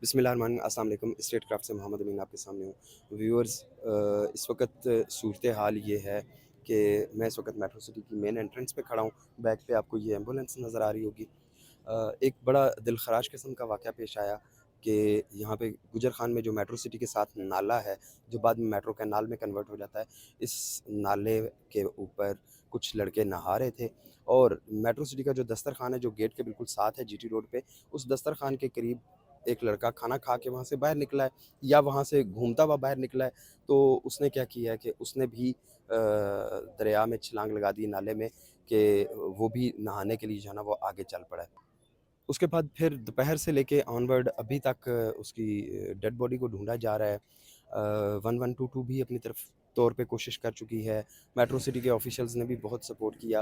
अस्सलाम वालेकुम। State craft से मोहम्मद अमीन आपके सामने हूँ। व्यूअर्स, इस वक्त सूरत हाल ये है कि मैं इस वक्त मेट्रो सिटी की मेन एंट्रेंस पे खड़ा हूँ। बैक पे आपको ये एम्बुलेंस नज़र आ रही होगी। एक बड़ा दिलखराश किस्म का वाक़या पेश आया कि यहाँ पे गुजर खान में जो मेट्रो सिटी के साथ नाला है, जो बाद में मेट्रो कैनाल में कन्वर्ट हो जाता है, इस नाले के ऊपर कुछ लड़के नहा रहे थे और मेट्रो सिटी का जो दस्तरखान है, जो गेट के बिल्कुल साथ है जीटी रोड पे, उस दस्तरखान के करीब एक लड़का खाना खा के वहाँ से बाहर निकला है या वहाँ से घूमता हुआ बाहर निकला है। तो उसने क्या किया है कि उसने भी दरिया में छलांग लगा दी, नाले में, कि वो भी नहाने के लिए जो है ना वो आगे चल पड़ा है। उसके बाद फिर दोपहर से लेके ऑनवर्ड अभी तक उसकी डेड बॉडी को ढूंढा जा रहा है। 1122 भी अपनी तरफ तौर पे कोशिश कर चुकी है। मेट्रो सिटी के ऑफिशियल्स ने भी बहुत सपोर्ट किया।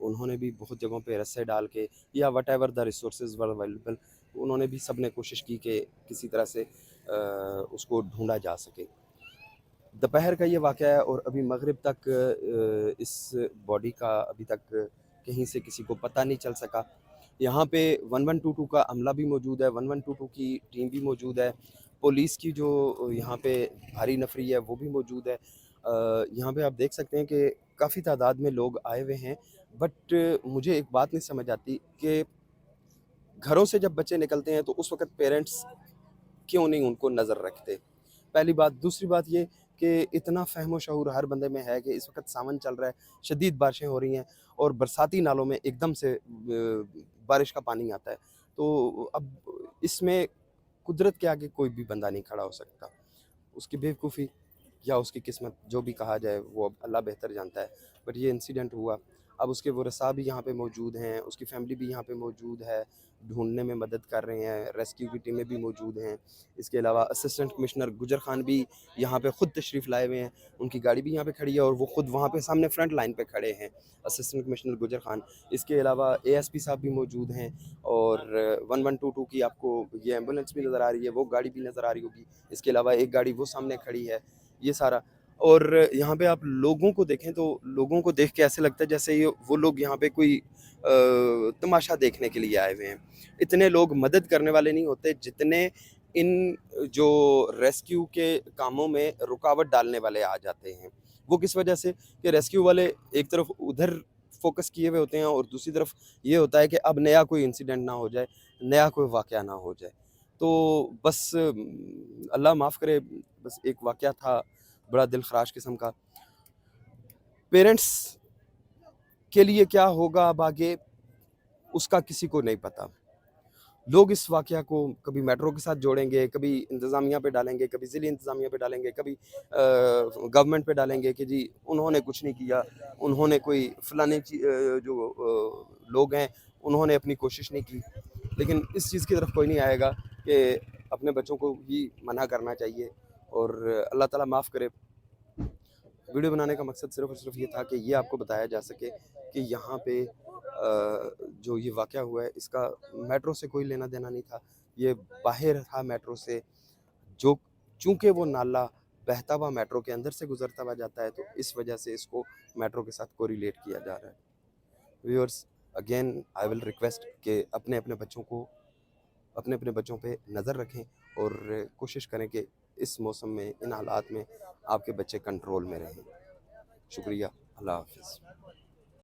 उन्होंने भी बहुत जगहों पे रस्से डाल के या what ever the resources were available, उन्होंने भी सब ने कोशिश की कि किसी तरह से उसको ढूंढा जा सके। दोपहर का ये वाक़या है और अभी मगरिब तक इस बॉडी का अभी तक कहीं से किसी को पता नहीं चल सका। यहाँ पे 1122 का अमला भी मौजूद है, 1122 की टीम भी मौजूद है, पुलिस की जो यहाँ पे भारी नफरी है वो भी मौजूद है। यहाँ पे आप देख सकते हैं कि काफ़ी तादाद में लोग आए हुए हैं, बट मुझे एक बात नहीं समझ आती कि घरों से जब बच्चे निकलते हैं तो उस वक़्त पेरेंट्स क्यों नहीं उनको नज़र रखते? पहली बात। दूसरी बात ये कि इतना फ़हम व शऊर हर बंदे में है कि इस वक़्त सावन चल रहा है, शदीद बारिशें हो रही हैं और बरसाती नालों में एकदम से बारिश का पानी आता है। तो अब इसमें कुदरत के आगे कोई भी बंदा नहीं खड़ा हो सकता। उसकी बेवकूफ़ी या उसकी किस्मत, जो भी कहा जाए, वो अब अल्लाह बेहतर जानता है। बट ये इंसिडेंट हुआ। अब उसके वरसा भी यहाँ पे मौजूद हैं, उसकी फैमिली भी यहाँ पे मौजूद है, ढूंढने में मदद कर रहे हैं, रेस्क्यू की टीमें भी मौजूद हैं। इसके अलावा असिस्टेंट कमिश्नर गुजर खान भी यहाँ पे ख़ुद तशरीफ़ लाए हुए हैं, उनकी गाड़ी भी यहाँ पे खड़ी है और वो ख़ुद वहाँ पे सामने फ्रंट लाइन पे खड़े हैं, असिस्टेंट कमिश्नर गुजर खान। इसके अलावा एएसपी साहब भी मौजूद हैं और 1122 की आपको ये एम्बुलेंस भी नज़र आ रही है, वो गाड़ी भी नज़र आ रही होगी। इसके अलावा एक गाड़ी वो सामने खड़ी है, ये सारा। और यहाँ पे आप लोगों को देखें तो लोगों को देख के ऐसे लगता है जैसे ये वो लोग यहाँ पे कोई तमाशा देखने के लिए आए हुए हैं। इतने लोग मदद करने वाले नहीं होते जितने इन जो रेस्क्यू के कामों में रुकावट डालने वाले आ जाते हैं। वो किस वजह से कि रेस्क्यू वाले एक तरफ उधर फोकस किए हुए होते हैं और दूसरी तरफ ये होता है कि अब नया कोई इंसिडेंट ना हो जाए, नया कोई वाक़या ना हो जाए। तो बस अल्लाह माफ़ करे, बस एक वाक़या था बड़ा दिल ख़राश किस्म का। पेरेंट्स के लिए क्या होगा अब आगे, उसका किसी को नहीं पता। लोग इस वाक़या को कभी मेट्रो के साथ जोड़ेंगे, कभी इंतज़ामिया पे डालेंगे, कभी ज़िली इंतज़ामिया पे डालेंगे, कभी गवर्नमेंट पे डालेंगे कि जी उन्होंने कुछ नहीं किया, उन्होंने कोई फ़लाने जो लोग हैं उन्होंने अपनी कोशिश नहीं की। लेकिन इस चीज़ की तरफ कोई नहीं आएगा कि अपने बच्चों को ही मना करना चाहिए। और अल्लाह ताला माफ़ करे। वीडियो बनाने का मकसद सिर्फ़ और सिर्फ ये था कि ये आपको बताया जा सके कि यहाँ पे जो ये वाक़या हुआ है इसका मेट्रो से कोई लेना देना नहीं था। ये बाहर था मेट्रो से, जो चूँकि वो नाला बहता हुआ मेट्रो के अंदर से गुज़रता हुआ जाता है, तो इस वजह से इसको मेट्रो के साथ कोरिलेट किया जा रहा है। Viewers, again I will request कि अपने-अपने बच्चों को अपने-अपने बच्चों पे नज़र रखें और कोशिश करें कि इस मौसम में, इन हालात में आपके बच्चे कंट्रोल में रहें। शुक्रिया। अल्लाह हाफ़िज़।